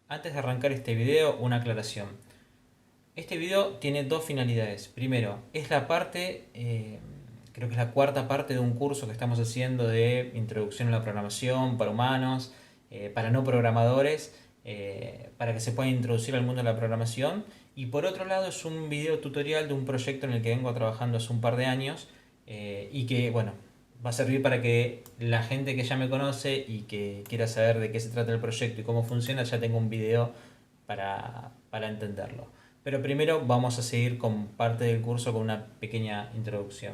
Antes de arrancar este video, una aclaración. Este video tiene dos finalidades. Primero, es la parte, creo que es la cuarta parte de un curso que estamos haciendo de introducción a la programación para humanos, para no programadores, para que se puedan introducir al mundo de la programación. Y por otro lado, es un video tutorial de un proyecto en el que vengo trabajando hace un par de años y que, bueno, va a servir para que la gente que ya me conoce y que quiera saber de qué se trata el proyecto y cómo funciona ya tenga un video para entenderlo. Pero primero vamos a seguir con parte del curso con una pequeña introducción.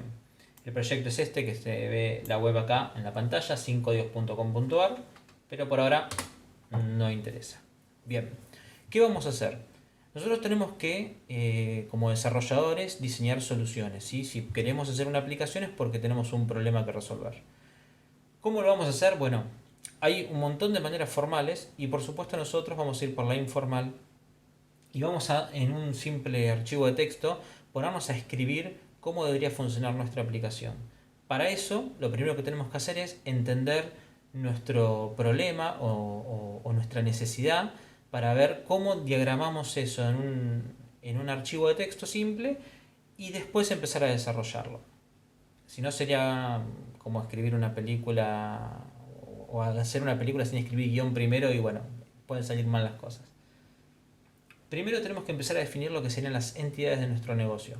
El proyecto es este, que se ve la web acá en la pantalla, 5dios.com.ar, pero por ahora no interesa. Bien, ¿qué vamos a hacer? Nosotros tenemos que, como desarrolladores, diseñar soluciones, ¿sí? Si queremos hacer una aplicación es porque tenemos un problema que resolver. ¿Cómo lo vamos a hacer? Bueno, hay un montón de maneras formales y por supuesto nosotros vamos a ir por la informal y vamos a, en un simple archivo de texto, ponernos a escribir cómo debería funcionar nuestra aplicación. Para eso, lo primero que tenemos que hacer es entender nuestro problema o nuestra necesidad para ver cómo diagramamos eso en un archivo de texto simple y después empezar a desarrollarlo. Si no sería como escribir una película o hacer una película sin escribir guión primero y bueno, pueden salir mal las cosas. Primero tenemos que empezar a definir lo que serían las entidades de nuestro negocio.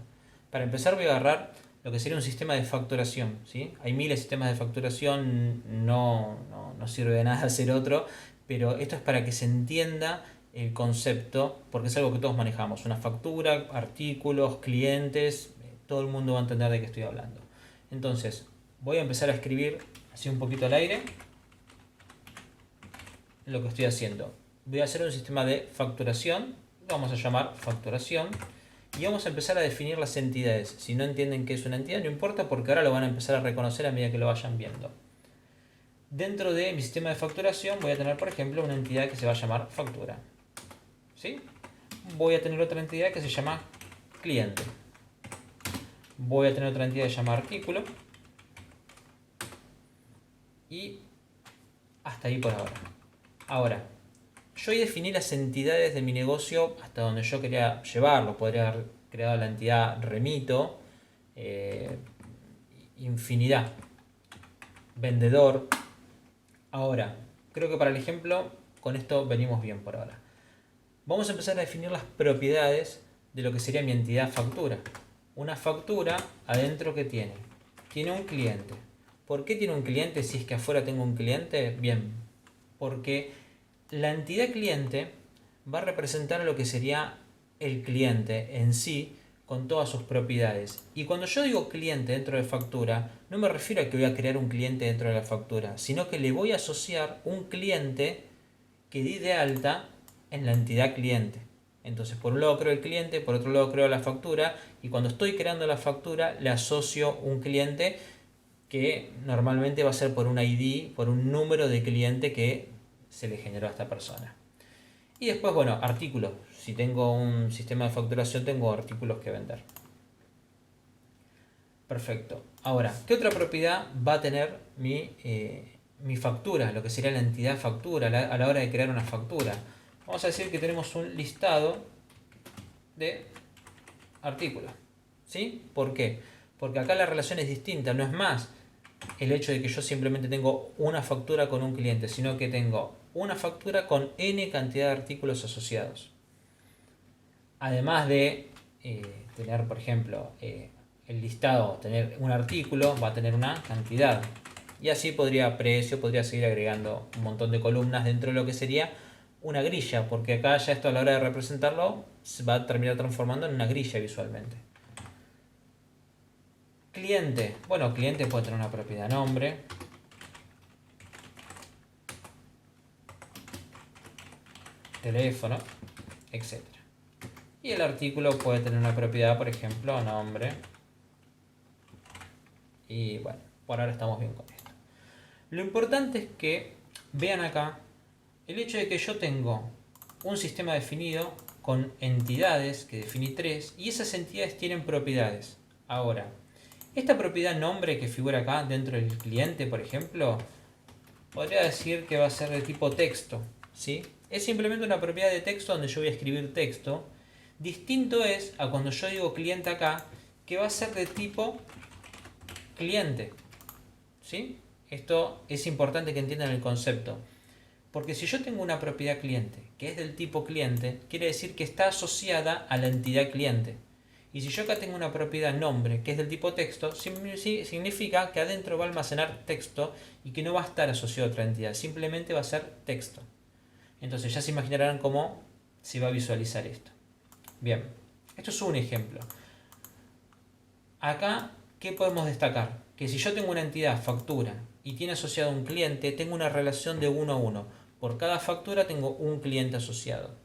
Para empezar voy a agarrar lo que sería un sistema de facturación, ¿sí? Hay miles de sistemas de facturación, no sirve de nada hacer otro, pero esto es para que se entienda el concepto, porque es algo que todos manejamos. Una factura, artículos, clientes, todo el mundo va a entender de qué estoy hablando. Entonces, voy a empezar a escribir así un poquito al aire lo que estoy haciendo. Voy a hacer un sistema de facturación, lo vamos a llamar facturación, y vamos a empezar a definir las entidades. Si no entienden qué es una entidad, no importa, porque ahora lo van a empezar a reconocer a medida que lo vayan viendo. Dentro de mi sistema de facturación voy a tener, por ejemplo, una entidad que se va a llamar factura. ¿Sí? Voy a tener otra entidad que se llama cliente. Voy a tener otra entidad que se llama artículo. Y hasta ahí por ahora. Ahora, yo ahí definí las entidades de mi negocio hasta donde yo quería llevarlo. Podría haber creado la entidad remito, infinidad, vendedor. Ahora, creo que para el ejemplo, con esto venimos bien por ahora. Vamos a empezar a definir las propiedades de lo que sería mi entidad factura. Una factura adentro que tiene. Tiene un cliente. ¿Por qué tiene un cliente si es que afuera tengo un cliente? Bien, porque la entidad cliente va a representar lo que sería el cliente en sí con todas sus propiedades. Y cuando yo digo cliente dentro de factura, no me refiero a que voy a crear un cliente dentro de la factura, sino que le voy a asociar un cliente que di de alta en la entidad cliente. Entonces, por un lado creo el cliente, por otro lado creo la factura, y cuando estoy creando la factura le asocio un cliente que normalmente va a ser por un ID, por un número de cliente que se le generó a esta persona. Y después, bueno, artículos. Si tengo un sistema de facturación, tengo artículos que vender. Perfecto. Ahora, ¿qué otra propiedad va a tener mi factura? Lo que sería la entidad factura a la hora de crear una factura. Vamos a decir que tenemos un listado de artículos. ¿Sí? ¿Por qué? Porque acá la relación es distinta. No es más el hecho de que yo simplemente tengo una factura con un cliente, sino que tengo una factura con n cantidad de artículos asociados. Además de tener, por ejemplo, el listado, tener un artículo, va a tener una cantidad. Y así podría seguir agregando un montón de columnas dentro de lo que sería una grilla, porque acá ya esto a la hora de representarlo se va a terminar transformando en una grilla visualmente. Cliente. Bueno, cliente puede tener una propiedad nombre. Teléfono, etc. Y el artículo puede tener una propiedad, por ejemplo, nombre. Y bueno, por ahora estamos bien con esto. Lo importante es que vean acá el hecho de que yo tengo un sistema definido con entidades, que definí 3, y esas entidades tienen propiedades. Ahora, esta propiedad nombre que figura acá dentro del cliente, por ejemplo, podría decir que va a ser de tipo texto, ¿sí? Es simplemente una propiedad de texto donde yo voy a escribir texto. Distinto es a cuando yo digo cliente acá, que va a ser de tipo cliente. ¿Sí? Esto es importante que entiendan el concepto. Porque si yo tengo una propiedad cliente que es del tipo cliente, quiere decir que está asociada a la entidad cliente. Y si yo acá tengo una propiedad nombre que es del tipo texto, significa que adentro va a almacenar texto y que no va a estar asociado a otra entidad, simplemente va a ser texto. Entonces ya se imaginarán cómo se va a visualizar esto. Bien, esto es un ejemplo. Acá, ¿qué podemos destacar? Que si yo tengo una entidad factura y tiene asociado un cliente, tengo una relación de 1 a 1. Por cada factura tengo un cliente asociado.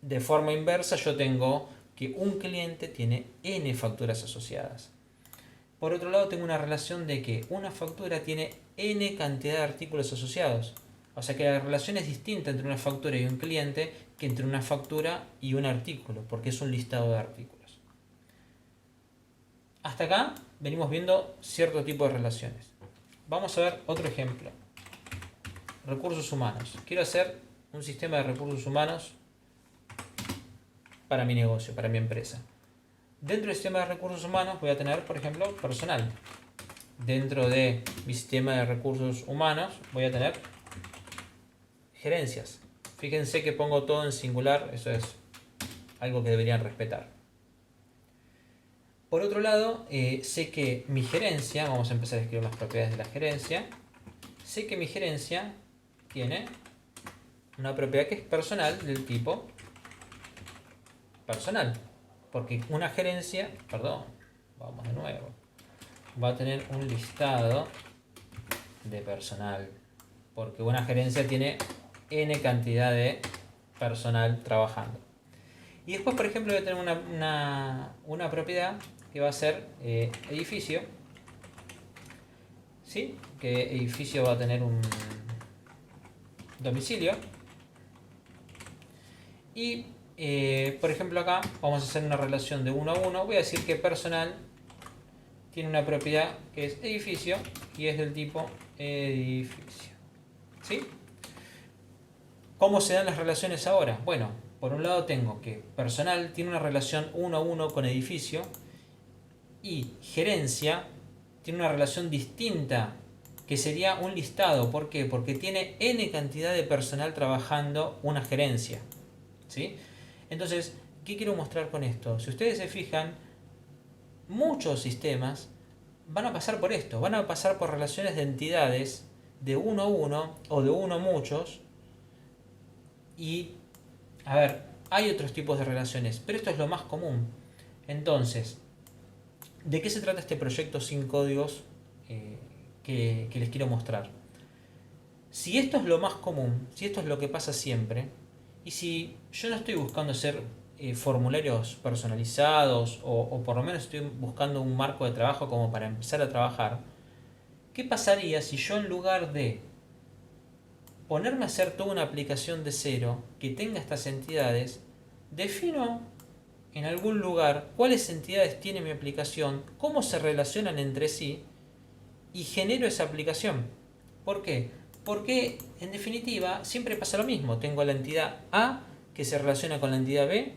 De forma inversa, yo tengo que un cliente tiene n facturas asociadas. Por otro lado, tengo una relación de que una factura tiene n cantidad de artículos asociados. O sea que la relación es distinta entre una factura y un cliente que entre una factura y un artículo, porque es un listado de artículos. Hasta acá venimos viendo cierto tipo de relaciones. Vamos a ver otro ejemplo. Recursos humanos. Quiero hacer un sistema de recursos humanos para mi negocio, para mi empresa. Dentro del sistema de recursos humanos voy a tener, por ejemplo, personal. Dentro de mi sistema de recursos humanos voy a tener gerencias. Fíjense que pongo todo en singular, eso es algo que deberían respetar. Por otro lado, sé que mi gerencia, vamos a empezar a escribir las propiedades de la gerencia, sé que mi gerencia tiene una propiedad que es personal del tipo personal. Porque una gerencia, vamos de nuevo, va a tener un listado de personal. Porque una gerencia tiene n cantidad de personal trabajando. Y después, por ejemplo, voy a tener una propiedad que va a ser edificio. ¿Sí? Que edificio va a tener un domicilio. Y, por ejemplo, acá vamos a hacer una relación de 1 a 1. Voy a decir que personal tiene una propiedad que es edificio y es del tipo edificio. ¿Sí? ¿Cómo se dan las relaciones ahora? Bueno, por un lado tengo que personal tiene una relación 1 a 1 con edificio y gerencia tiene una relación distinta que sería un listado. ¿Por qué? Porque tiene n cantidad de personal trabajando una gerencia. ¿Sí? Entonces, ¿qué quiero mostrar con esto? Si ustedes se fijan, muchos sistemas van a pasar por esto, van a pasar por relaciones de entidades de 1 a 1 o de 1 a muchos. Y, a ver, hay otros tipos de relaciones, pero esto es lo más común. Entonces, ¿de qué se trata este proyecto sin códigos que les quiero mostrar? Si esto es lo más común, si esto es lo que pasa siempre, y si yo no estoy buscando hacer formularios personalizados o por lo menos estoy buscando un marco de trabajo como para empezar a trabajar, ¿qué pasaría si yo en lugar de ponerme a hacer toda una aplicación de cero que tenga estas entidades, defino en algún lugar cuáles entidades tiene mi aplicación, cómo se relacionan entre sí y genero esa aplicación? ¿Por qué? Porque en definitiva siempre pasa lo mismo. Tengo la entidad A que se relaciona con la entidad B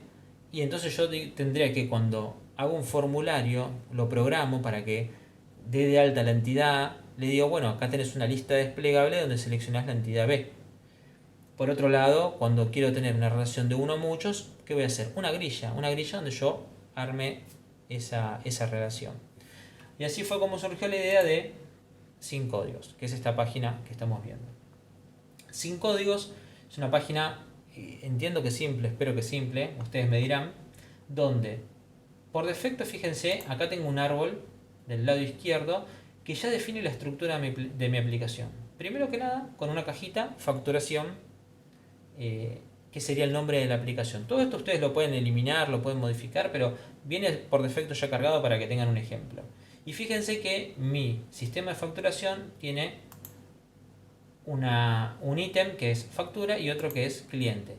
y entonces yo tendría que, cuando hago un formulario, lo programo para que dé de alta la entidad A, le digo, bueno, acá tenés una lista desplegable donde seleccionás la entidad B. Por otro lado, cuando quiero tener una relación de 1 a muchos, ¿qué voy a hacer? Una grilla donde yo arme esa relación. Y así fue como surgió la idea de Sin Códigos, que es esta página que estamos viendo. Sin Códigos es una página, entiendo que simple, espero que simple, ustedes me dirán, donde por defecto, fíjense, acá tengo un árbol del lado izquierdo que ya define la estructura de mi aplicación. Primero que nada, con una cajita, facturación, que sería el nombre de la aplicación. Todo esto ustedes lo pueden eliminar, lo pueden modificar, pero viene por defecto ya cargado para que tengan un ejemplo. Y fíjense que mi sistema de facturación tiene un ítem que es factura y otro que es cliente.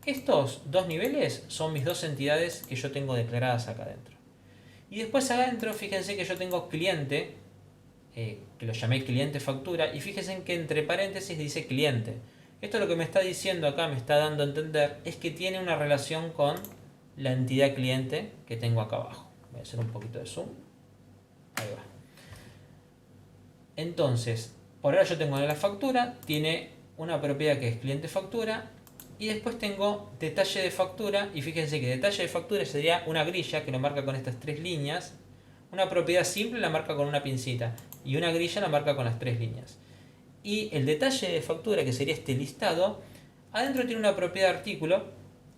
Estos dos niveles son mis dos entidades que yo tengo declaradas acá adentro. Y después adentro, fíjense que yo tengo cliente, que lo llamé cliente factura, y fíjense que entre paréntesis dice cliente. Esto lo que me está diciendo acá, me está dando a entender, es que tiene una relación con la entidad cliente que tengo acá abajo. Voy a hacer un poquito de zoom. Ahí va. Entonces, por ahora yo tengo la factura, tiene una propiedad que es cliente factura, y después tengo detalle de factura, y fíjense que detalle de factura sería una grilla que lo marca con estas tres líneas, una propiedad simple la marca con una pincita, y una grilla la marca con las tres líneas. Y el detalle de factura, que sería este listado, adentro tiene una propiedad artículo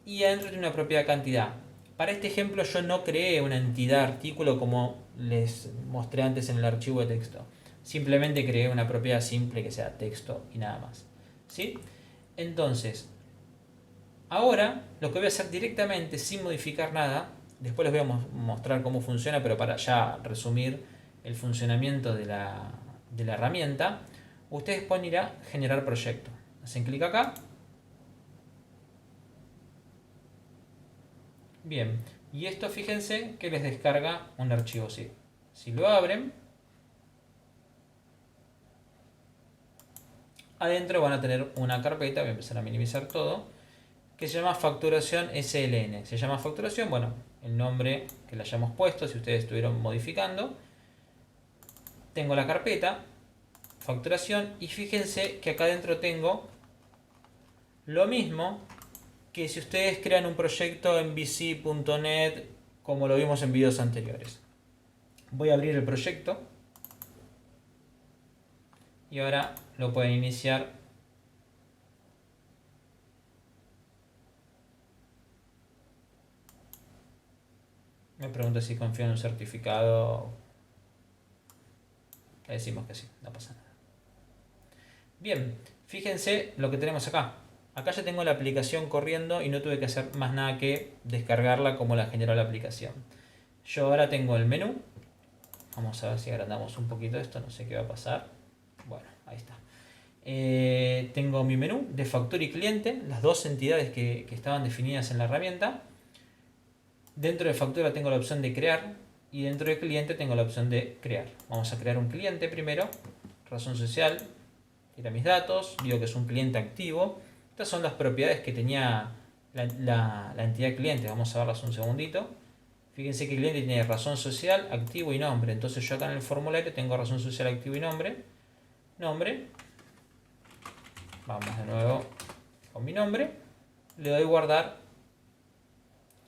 y adentro tiene una propiedad cantidad. Para este ejemplo yo no creé una entidad artículo como les mostré antes en el archivo de texto. Simplemente creé una propiedad simple que sea texto y nada más. ¿Sí? Entonces, ahora lo que voy a hacer directamente sin modificar nada, después les voy a mostrar cómo funciona, pero para ya resumir el funcionamiento de la herramienta, ustedes pueden ir a generar proyecto. Hacen clic acá. Bien, y esto fíjense que les descarga un archivo zip. Si lo abren, adentro van a tener una carpeta, voy a empezar a minimizar todo, que se llama facturación SLN. Se llama facturación, bueno, el nombre que le hayamos puesto, si ustedes estuvieron modificando. Tengo la carpeta, facturación, y fíjense que acá adentro tengo lo mismo que si ustedes crean un proyecto en vc.net como lo vimos en videos anteriores. Voy a abrir el proyecto y ahora lo pueden iniciar. Me pregunto si confío en un certificado. Le decimos que sí, no pasa nada. Bien, fíjense lo que tenemos acá. Acá ya tengo la aplicación corriendo y no tuve que hacer más nada que descargarla como la generó la aplicación. Yo ahora tengo el menú. Vamos a ver si agrandamos un poquito esto, no sé qué va a pasar. Bueno, ahí está. Tengo mi menú de factura y cliente, las dos entidades que estaban definidas en la herramienta. Dentro de factura tengo la opción de crear y dentro de cliente tengo la opción de crear. Vamos a crear un cliente primero, razón social, tira mis datos, digo que es un cliente activo. Estas son las propiedades que tenía la entidad cliente, vamos a verlas un segundito. Fíjense que el cliente tiene razón social, activo y nombre. Entonces yo acá en el formulario tengo razón social, activo y nombre. Nombre. Vamos de nuevo con mi nombre. Le doy guardar.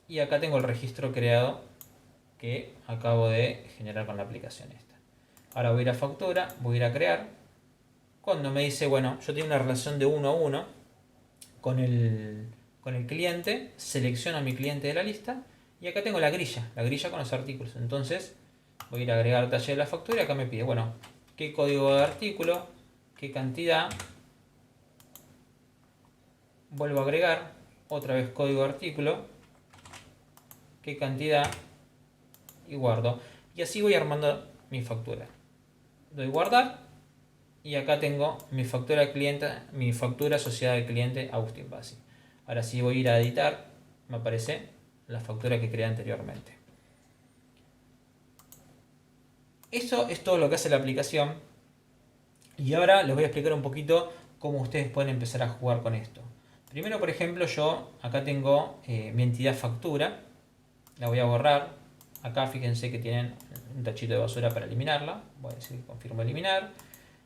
Y acá tengo el registro creado que acabo de generar con la aplicación esta. Ahora voy a ir a factura, voy a ir a crear. Cuando me dice, bueno, yo tengo una relación de 1 a 1 con el cliente, selecciono a mi cliente de la lista. Y acá tengo la grilla con los artículos. Entonces voy a ir a agregar detalle de la factura y acá me pide, bueno, qué código de artículo, qué cantidad. Vuelvo a agregar, otra vez código de artículo, qué cantidad y guardo. Y así voy armando mi factura. Doy guardar y acá tengo mi factura cliente, mi factura asociada al cliente Agustín Bassi. Ahora sí voy a ir a editar, me aparece la factura que creé anteriormente. Eso es todo lo que hace la aplicación. Y ahora les voy a explicar un poquito cómo ustedes pueden empezar a jugar con esto. Primero, por ejemplo, yo acá tengo mi entidad factura. La voy a borrar. Acá fíjense que tienen un tachito de basura para eliminarla. Voy a decir confirmo eliminar.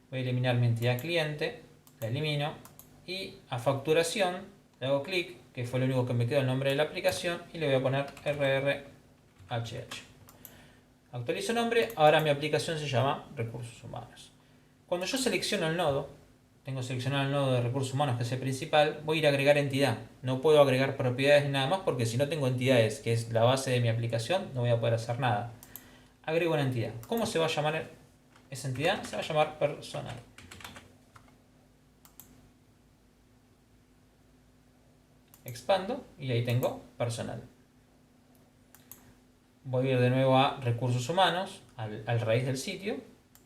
Voy a eliminar mi entidad cliente. La elimino. Y a facturación le hago clic, que fue lo único que me quedó el nombre de la aplicación. Y le voy a poner RRHH. Actualizo nombre. Ahora mi aplicación se llama Recursos Humanos. Cuando yo selecciono el nodo, tengo seleccionado el nodo de recursos humanos que es el principal, voy a ir a agregar entidad. No puedo agregar propiedades ni nada más porque si no tengo entidades, que es la base de mi aplicación, no voy a poder hacer nada. Agrego una entidad. ¿Cómo se va a llamar esa entidad? Se va a llamar personal. Expando y ahí tengo personal. Voy a ir de nuevo a recursos humanos, al raíz del sitio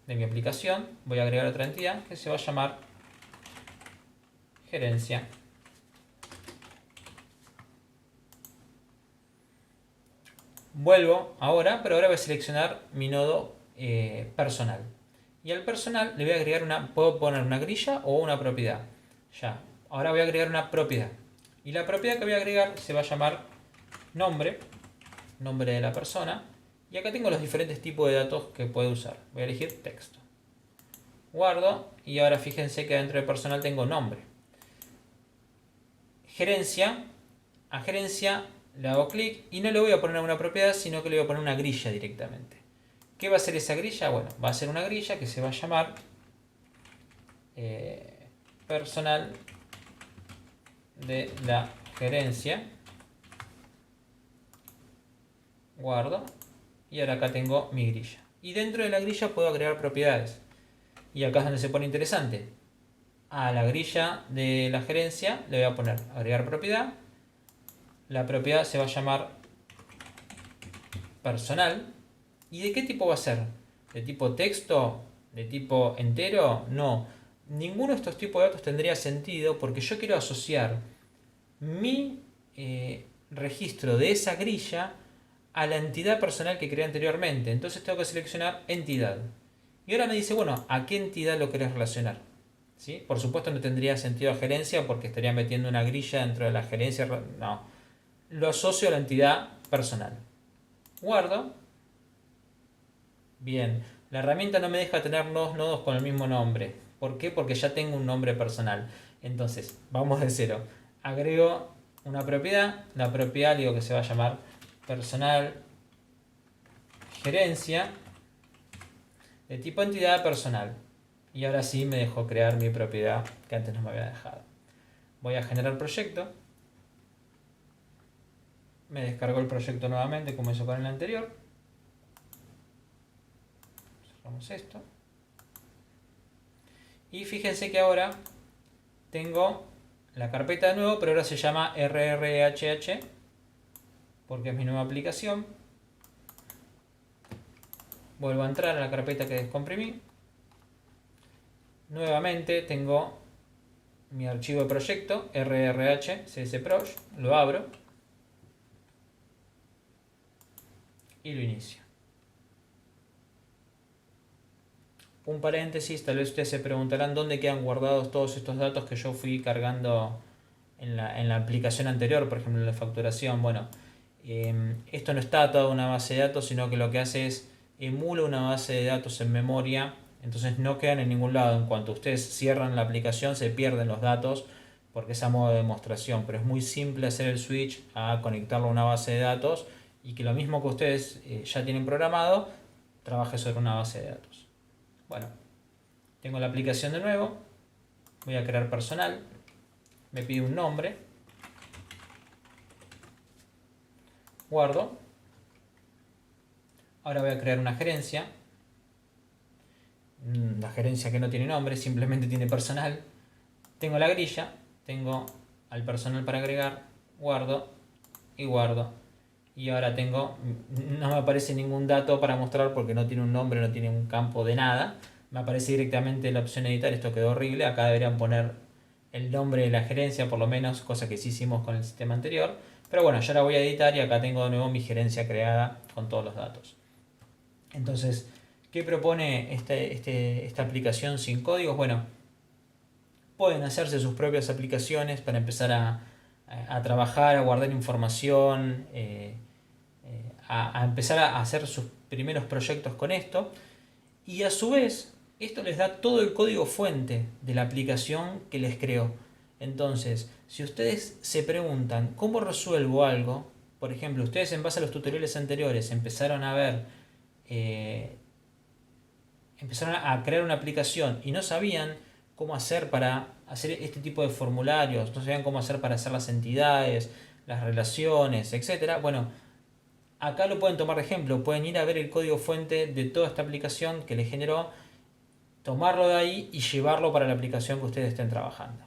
de mi aplicación. Voy a agregar otra entidad que se va a llamar gerencia. Vuelvo ahora, pero ahora voy a seleccionar mi nodo personal. Y al personal le voy a agregar puedo poner una grilla o una propiedad. Ya, Ahora voy a agregar una propiedad. Y la propiedad que voy a agregar se va a llamar nombre, nombre de la persona. Y acá tengo los diferentes tipos de datos que puedo usar. Voy a elegir texto. Guardo y ahora fíjense que dentro de personal tengo nombre. Gerencia. A gerencia le hago clic y no le voy a poner una propiedad, sino que le voy a poner una grilla directamente. ¿Qué va a ser esa grilla? Bueno, va a ser una grilla que se va a llamar personal de la gerencia. Guardo. Y ahora acá tengo mi grilla. Y dentro de la grilla puedo agregar propiedades. Y acá es donde se pone interesante. A la grilla de la gerencia le voy a poner agregar propiedad. La propiedad se va a llamar personal. ¿Y de qué tipo va a ser? ¿De tipo texto? ¿De tipo entero? No. Ninguno de estos tipos de datos tendría sentido porque yo quiero asociar mi registro de esa grilla a la entidad personal que creé anteriormente. Entonces tengo que seleccionar entidad. Y ahora me dice, bueno, ¿a qué entidad lo querés relacionar? ¿Sí? Por supuesto no tendría sentido a gerencia porque estaría metiendo una grilla dentro de la gerencia. No. Lo asocio a la entidad personal. Guardo. Bien. La herramienta no me deja tener dos nodos con el mismo nombre. ¿Por qué? Porque ya tengo un nombre personal. Entonces, vamos de cero. Agrego una propiedad. La propiedad digo que se va a llamar personal gerencia de tipo entidad personal. Y ahora sí me dejó crear mi propiedad que antes no me había dejado. Voy a generar proyecto. Me descargó el proyecto nuevamente como hizo con el anterior. Cerramos esto. Y fíjense que ahora tengo la carpeta de nuevo, pero ahora se llama RRHH porque es mi nueva aplicación. Vuelvo a entrar a la carpeta que descomprimí. Nuevamente tengo mi archivo de proyecto rrh csproj, lo abro y lo inicio. Un paréntesis, tal vez ustedes se preguntarán dónde quedan guardados todos estos datos que yo fui cargando en la aplicación anterior, por ejemplo en la facturación. Bueno, esto no está atado a una base de datos, sino que lo que hace es emula una base de datos en memoria. Entonces no quedan en ningún lado. En cuanto ustedes cierran la aplicación se pierden los datos porque es a modo de demostración. Pero es muy simple hacer el switch a conectarlo a una base de datos y que lo mismo que ustedes ya tienen programado trabaje sobre una base de datos. Bueno, tengo la aplicación de nuevo. Voy a crear personal. Me pide un nombre. Guardo. Ahora voy a crear una gerencia. La gerencia que no tiene nombre, simplemente tiene personal. Tengo la grilla, tengo al personal para agregar, guardo y guardo. Y ahora no me aparece ningún dato para mostrar porque no tiene un nombre, no tiene un campo de nada. Me aparece directamente la opción editar, esto quedó horrible. Acá deberían poner el nombre de la gerencia por lo menos, cosa que sí hicimos con el sistema anterior. Pero bueno, yo ahora voy a editar y acá tengo de nuevo mi gerencia creada con todos los datos. Entonces, ¿qué propone esta aplicación sin códigos? Bueno, pueden hacerse sus propias aplicaciones para empezar a trabajar, a guardar información, a empezar a hacer sus primeros proyectos con esto. Y a su vez, esto les da todo el código fuente de la aplicación que les creó. Entonces, si ustedes se preguntan cómo resuelvo algo, por ejemplo, ustedes en base a los tutoriales anteriores empezaron a ver, empezaron a crear una aplicación y no sabían cómo hacer para hacer este tipo de formularios, no sabían cómo hacer para hacer las entidades, las relaciones, etc. Bueno, acá lo pueden tomar de ejemplo, pueden ir a ver el código fuente de toda esta aplicación que les generó, tomarlo de ahí y llevarlo para la aplicación que ustedes estén trabajando.